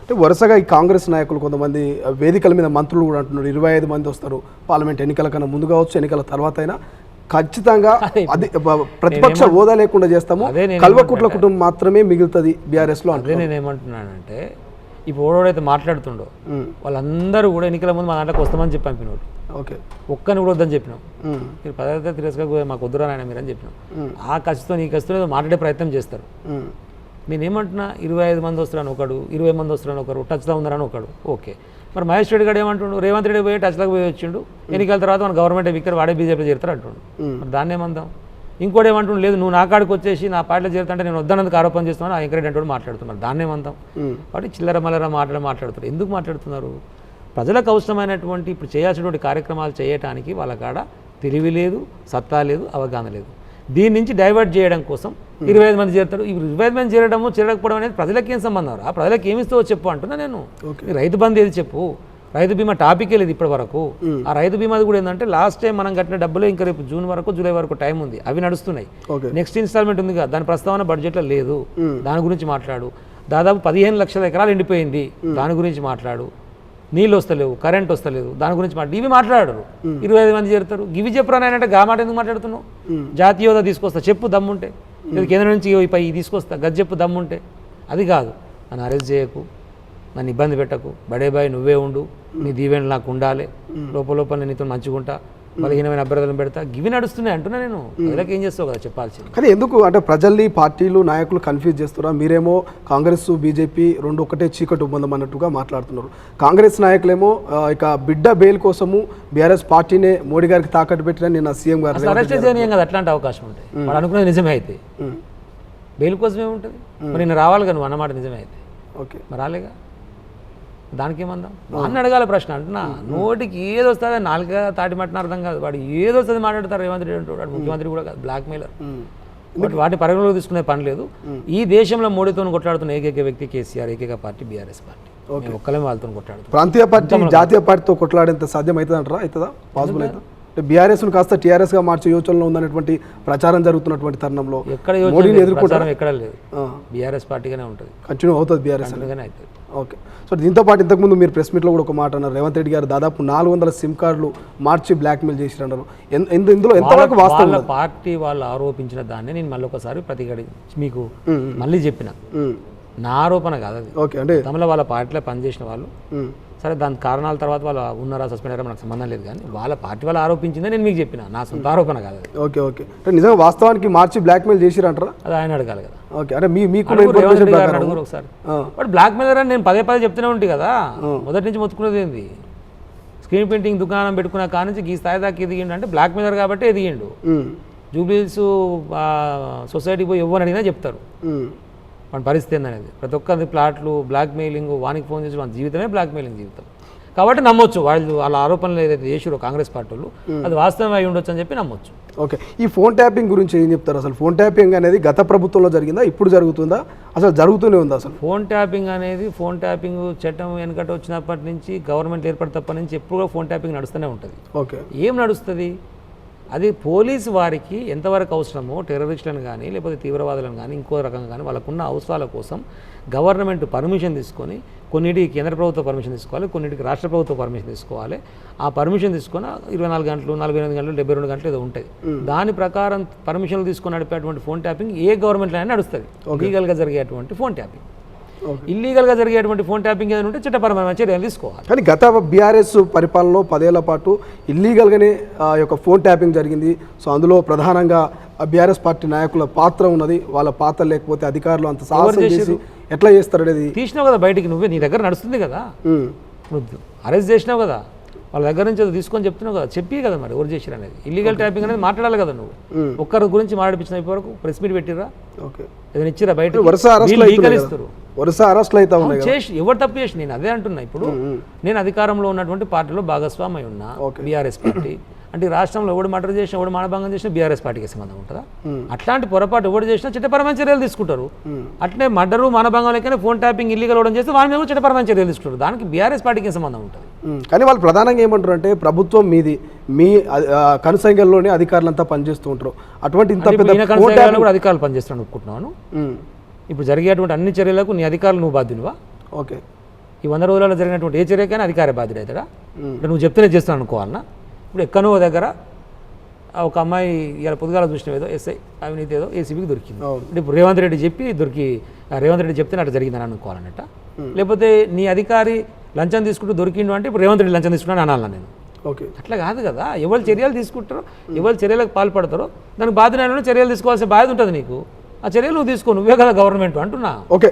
అంటే వరుసగా ఈ కాంగ్రెస్ నాయకులు కొంతమంది వేదికల మీద మంత్రులు కూడా అంటున్నారు 25 మంది వస్తారు పార్లమెంట్ ఎన్నికల కన్నా ముందు కావచ్చు ఎన్నికల తర్వాత అయినా ఖచ్చితంగా అది ప్రతిపక్ష హోదా లేకుండా చేస్తాము కల్వకుట్ల కుటుంబం మాత్రమే మిగులుతుంది బీఆర్ఎస్లో అంటే నేను ఏమంటున్నానంటే ఇప్పుడు ఓడోడైతే మాట్లాడుతుండో వాళ్ళందరూ కూడా ఎన్నికల ముందు మా దాంట్లోకి వస్తామని చెప్పి పంపినోడు ఓకే ఒక్కని కూడా వద్దని చెప్పినాం మీరు పదార్థ తిరస్కార మాకు వద్దురా నాయన మీరు అని చెప్పినాం ఆ కసితో నీ కసితో మాట్లాడే ప్రయత్నం చేస్తారు నేనేమంటున్నా 25 మంది వస్తున్నాను ఒకడు 20 మంది వస్తున్నాను ఒకరు టచ్లో ఉన్నారని ఒకడు ఓకే మరి మహేష్ రెడ్డి గారు ఏమంటుండు రేవంత్ రెడ్డి పోయి టచ్లోకి పోయి వచ్చిండు ఎన్నికల తర్వాత మన గవర్నమెంట్ విక్కర్ వాడే బీజేపీ చేరుతారు అంటుండు మరి దాన్ని ఏమందాం ఇంకోటి ఏమంటుండు లేదు నువ్వు నా కాడికి వచ్చేసి నా పార్టీలో చేరుతుంటే నేను వద్దన్నందుకు ఆరోపణ చేస్తున్నాను ఆ వెంకరెడ్డి అంటూ మాట్లాడుతున్నారు దాన్ని ఏమందాం వాటి చిల్లర మల్లర మాట్లాడుతున్నారు ఎందుకు మాట్లాడుతున్నారు ప్రజలకు అవసరమైనటువంటి ఇప్పుడు చేయాల్సినటువంటి కార్యక్రమాలు చేయడానికి వాళ్ళ కాడ తెలివి లేదు సత్తా లేదు అవగాహన లేదు దీని నుంచి డైవర్ట్ చేయడం కోసం 25 మంది చేరుతారు ఈ 25 మంది చేరకపోవడం అనేది ప్రజలకి ఏం సంబంధం ఆ ప్రజలకు ఏమిస్తావో చెప్పు అంటున్నా నేను రైతు బంధు ఏది చెప్పు రైతు బీమా టాపిక్ లేదు ఇప్పటి వరకు ఆ రైతు బీమాది కూడా ఏంటంటే లాస్ట్ టైం మనం కట్టిన డబ్బులు ఇంకా రేపు జూన్ వరకు జూలై వరకు టైం ఉంది అవి నడుస్తున్నాయి నెక్స్ట్ ఇన్స్టాల్మెంట్ ఉంది కదా దాని ప్రస్తావన బడ్జెట్లో లేదు దాని గురించి మాట్లాడు దాదాపు 15 లక్షల ఎకరాలు ఎండిపోయింది దాని గురించి మాట్లాడు నీళ్ళు వస్తలేవు కరెంట్ వస్తలేదు దాని గురించి ఇవి మాట్లాడరు 25 మంది చేరుతారు ఇవి చెప్పురా అంటే గా మాట ఎందుకు మాట్లాడుతున్నావు జాతీయ హోదా తీసుకొస్తా చెప్పు దమ్ముంటే లేదు కేంద్రం నుంచి పై తీసుకొస్తా గది చెప్పు దమ్ముంటే అది కాదు నన్ను అరెస్ట్ చేయకు నన్ను ఇబ్బంది పెట్టకు బడే బాయ్ నువ్వే ఉండు నీ దీవెనలు నాకు ఉండాలి లోపల నీతో మంచిగుంటా బలహీనమైన అభ్యర్థులను పెడతా గివి నడుస్తున్నాయి అంటున్నా నేను ప్రజలకు ఏం చేస్తావు కదా చెప్పాల్సింది కానీ ఎందుకు అంటే ప్రజల్ని పార్టీలు నాయకులు కన్ఫ్యూజ్ చేస్తున్నా మీరేమో కాంగ్రెస్ బీజేపీ రెండు ఒకటే చీకటి ఒప్పందం అన్నట్టుగా మాట్లాడుతున్నారు కాంగ్రెస్ నాయకులేమో ఇక బిడ్డ బెయిల్ కోసము బీఆర్ఎస్ పార్టీనే మోడీ గారికి తాకట్టు పెట్టిన నిన్న సీఎం గారు అరెస్ట్ చేయనీయం కదా అట్లాంటి అవకాశం ఉంటాయి వాడు అనుకున్నది నిజమే అయితే బెయిల్ కోసం ఏముంటుంది మరి నేను రావాలి కదా నువ్వు అన్నమాట నిజమే అయితే ఓకే మరి రాలేగా దానికి ఏమందాం వాడిని అడగాల ప్రశ్న అంటున్నా నోటికి ఏది వస్తుంది నాలుగు తాటిమట్టిన అర్థం కాదు వాడు ఏది వస్తుంది మాట్లాడతారు రేవంత్ రెడ్డి అంటాడు ముఖ్యమంత్రి కూడా కాదు బ్లాక్ మెయిలర్ వాటిని పరిగణలోకి తీసుకునే పని లేదు ఈ దేశంలో మోడీతో కొట్లాడుతున్న ఏకైక వ్యక్తి కేసీఆర్ ఏకైక పార్టీ బీఆర్ఎస్ పార్టీ ఒక్కలే వాళ్ళతో కొట్లాడుతుంది ప్రాంతీయ పార్టీ జాతీయ పార్టీతో కొట్లాడేంత సాధ్యం అవుతుంది అంటారా అవుతుందా పాసిబుల్ అవుతుందా బీఆర్ఎస్ను కాస్త టీఆర్ఎస్గా మార్చే యోచనలో ఉందనేటువంటి ప్రచారం జరుగుతున్నటువంటి తరుణంలో ఎక్కడ మోడీని ఎదుర్కొంటారు ఎక్కడ లేదు బీఆర్ఎస్ పార్టీగానే ఉంటుంది కంటిన్యూ అవుతుంది బీఆర్ఎస్ అందుకనే అవుతుంది ఓకే సో దీంతో పాటు ఇంతకుముందు మీరు ప్రెస్ మీట్లో కూడా ఒక మాట అన్నారు రేవంత్ రెడ్డి గారు దాదాపు 400 సిమ్ కార్డులు మార్చి బ్లాక్మెయిల్ చేసిరన్నారు ఇందులో ఎంతవరకు వాస్తవం పార్టీ వాళ్ళు ఆరోపించిన దాన్ని నేను మళ్ళీ ఒకసారి మీకు మళ్ళీ చెప్పిన నా ఆరోపణ కాదు అది ఓకే అంటే తమలో వాళ్ళ పార్టీలో పనిచేసిన వాళ్ళు సరే దాని కారణాల తర్వాత వాళ్ళు ఉన్నారా సస్పెండ్ అయ్యారా మనకు సంబంధం లేదు కానీ వాళ్ళ పార్టీ వాళ్ళు ఆరోపించిందే నేను మీకు చెప్పిన నా సొంత ఆరోపణ కాదు ఓకే ఓకే అంటే నిజంగా వాస్తవానికి మార్చి బ్లాక్మెయిల్ చేసిరంటారా అది ఆయన అడగాలి కదా ఓకే అంటే మీకు అడుగురు ఒకసారి బట్ బ్లాక్మెయిలర్ అని నేను పదే చెప్తూనే ఉంటాయి కదా మొదటి నుంచి మొత్తుకునేది ఏంది స్క్రీన్ పెయింటింగ్ దుకాణం పెట్టుకున్న కాడ నుంచి ఈ స్థాయి దాకా ఎదిగిండు అంటే బ్లాక్మెయిలర్ కాబట్టి ఎదిగిండు జూబ్లీహిల్స్ సొసైటీ పోయి ఇవ్వని అడిగినా చెప్తారు మన పరిస్థితి ఏందనేది ప్రతి ఒక్కరి ప్లాట్లు బ్లాక్మెయిలింగ్ వానికి ఫోన్ చేసి మన జీవితమే బ్లాక్మెయిలింగ్ జీవితం కాబట్టి నమ్మొచ్చు వాళ్ళ ఆరోపణలు ఏదైతే చేసిరో కాంగ్రెస్ పార్టీ వాళ్ళు అది వాస్తవం అయి ఉండొచ్చు అని చెప్పి నమ్మొచ్చు ఓకే ఈ ఫోన్ ట్యాపింగ్ గురించి ఏం చెప్తారు అసలు ఫోన్ ట్యాపింగ్ అనేది గత ప్రభుత్వంలో జరిగిందా ఇప్పుడు జరుగుతుందా అసలు జరుగుతూనే ఉందా అసలు ఫోన్ ట్యాపింగ్ చట్టం వెనకట వచ్చినప్పటి నుంచి గవర్నమెంట్ ఏర్పడినప్పటి నుంచి ఎప్పుడు కూడా ఫోన్ ట్యాపింగ్ నడుస్తూనే ఉంటుంది ఓకే ఏం నడుస్తుంది అది పోలీసు వారికి ఎంతవరకు అవసరమో టెర్రరిస్టులను కానీ లేకపోతే తీవ్రవాదులను కానీ ఇంకో రకంగా కానీ వాళ్ళకున్న అవసరాల కోసం గవర్నమెంట్ పర్మిషన్ తీసుకొని కొన్నిటికి కేంద్ర ప్రభుత్వ పర్మిషన్ తీసుకోవాలి కొన్నిటికి రాష్ట్ర ప్రభుత్వ పర్మిషన్ తీసుకోవాలి ఆ పర్మిషన్ తీసుకొని 24 గంటలు 48 గంటలు 72 గంటలు ఏదో ఉంటుంది దాని ప్రకారం పర్మిషన్లు తీసుకొని నడిపేటువంటి ఫోన్ ట్యాపింగ్ ఏ గవర్నమెంట్లో అయినా నడుస్తుంది లీగల్గా జరిగేటువంటి ఫోన్ ట్యాపింగ్ ఇల్లీగల్గా జరిగేటువంటి ఫోన్ ట్యాపింగ్ ఏదైనా ఉంటే చట్టపరమైన చర్యలు తీసుకోవాలి కానీ గత బీఆర్ఎస్ పరిపాలనలో 10 ఏళ్ల పాటు ఇల్లీగల్గానే యొక్క ఫోన్ ట్యాపింగ్ జరిగింది సో అందులో ప్రధానంగా బీఆర్ఎస్ పార్టీ నాయకుల పాత్ర ఉన్నది వాళ్ళ పాత్ర లేకపోతే అధికారులు అంత సాహసం చేసి ఎట్లా చేస్తారు అనేది తీసినావు కదా బయటికి నువ్వే నీ దగ్గర నడుస్తుంది కదా నువ్వు అరెస్ట్ చేసినావు కదా వాళ్ళ దగ్గర నుంచి అది తీసుకొని చెప్తున్నావు కదా చెప్పి కదా మరి ఎవరు చేసిరు అనేది ఇల్లీగల్ ట్యాపింగ్ అనేది మాట్లాడాలి కదా నువ్వు ఒక్కరి గురించి మాట్లాడిపించిన వరకు ప్రెస్ మీట్ పెట్టిరా ఏదైనా ఇచ్చిరా బయట వరుస అరెస్టులు అయితే ఉన్నాయి చేసి ఎవరు తప్పు చేసి నేను అదే అంటున్నా ఇప్పుడు నేను అధికారంలో ఉన్నటువంటి పార్టీలో భాగస్వామి ఉన్నా బీఆర్ఎస్ పార్టీ అంటే రాష్ట్రంలో ఎవడు మర్డర్ చేసినా ఎవడు మానభంగం చేసినా బీఆర్ఎస్ పార్టీకి సంబంధం ఉంటుందా అట్లాంటి పొరపాటు ఎవడు చేసినా చట్టపరమైన చర్యలు తీసుకుంటారు అట్లే మర్డరు మానభంగం లేకనే ఫోన్ ట్యాపింగ్ ఇల్లీగల్ అవడం చేస్తే వాళ్ళ మీద చట్టపరమైన చర్యలు తీసుకుంటారు దానికి బీఆర్ఎస్ పార్టీకి సంబంధం ఉంటుంది కానీ వాళ్ళు ప్రధానంగా ఏమంటారు అంటే ప్రభుత్వం మీది మీ కనుసంఖ్యలోనే అధికారులంతా పనిచేస్తూ ఉంటారు అటువంటి ఇంత పెద్ద కూడా అధికారులు పనిచేస్తాను అనుకుంటున్నాను ఇప్పుడు జరిగేటువంటి అన్ని చర్యలకు నీ అధికారులు నువ్వు బాధ్యునివా ఓకే ఈ 100 రోజులలో జరిగినటువంటి ఏ చర్యకైనా అధికార బాధ్యత అవుతాడా? ఇప్పుడు నువ్వు చెప్తేనే చేస్తాను అనుకోవాలన్నా? ఇప్పుడు ఎక్కడో ఓ దగ్గర ఒక అమ్మాయి ఇలా పొద్దుగాల చూసిన ఏదో ఎస్ఐ అవినీతి ఏదో ఏసీబీకి దొరికింది. ఇప్పుడు రేవంత్ రెడ్డి చెప్పి రేవంత్ రెడ్డి చెప్తే అట్లా జరిగిందని అనుకోవాలన్నట్ట. లేకపోతే నీ అధికారి లంచం తీసుకుంటూ దొరికిండు అంటే ఇప్పుడు రేవంత్ రెడ్డి లంచం తీసుకున్నాను అనాలి నేను. ఓకే, అట్లా కాదు కదా. ఎవరు చర్యలు తీసుకుంటారో, ఎవరు చర్యలకు పాల్పడతారో దానికి బాధ్యత చర్యలు తీసుకోవాల్సిన బాధ్యత ఉంటుంది నీకు. ఆ చర్యలు నువ్వు తీసుకో, నువ్వే కదా గవర్నమెంట్ అంటున్నా. ఓకే.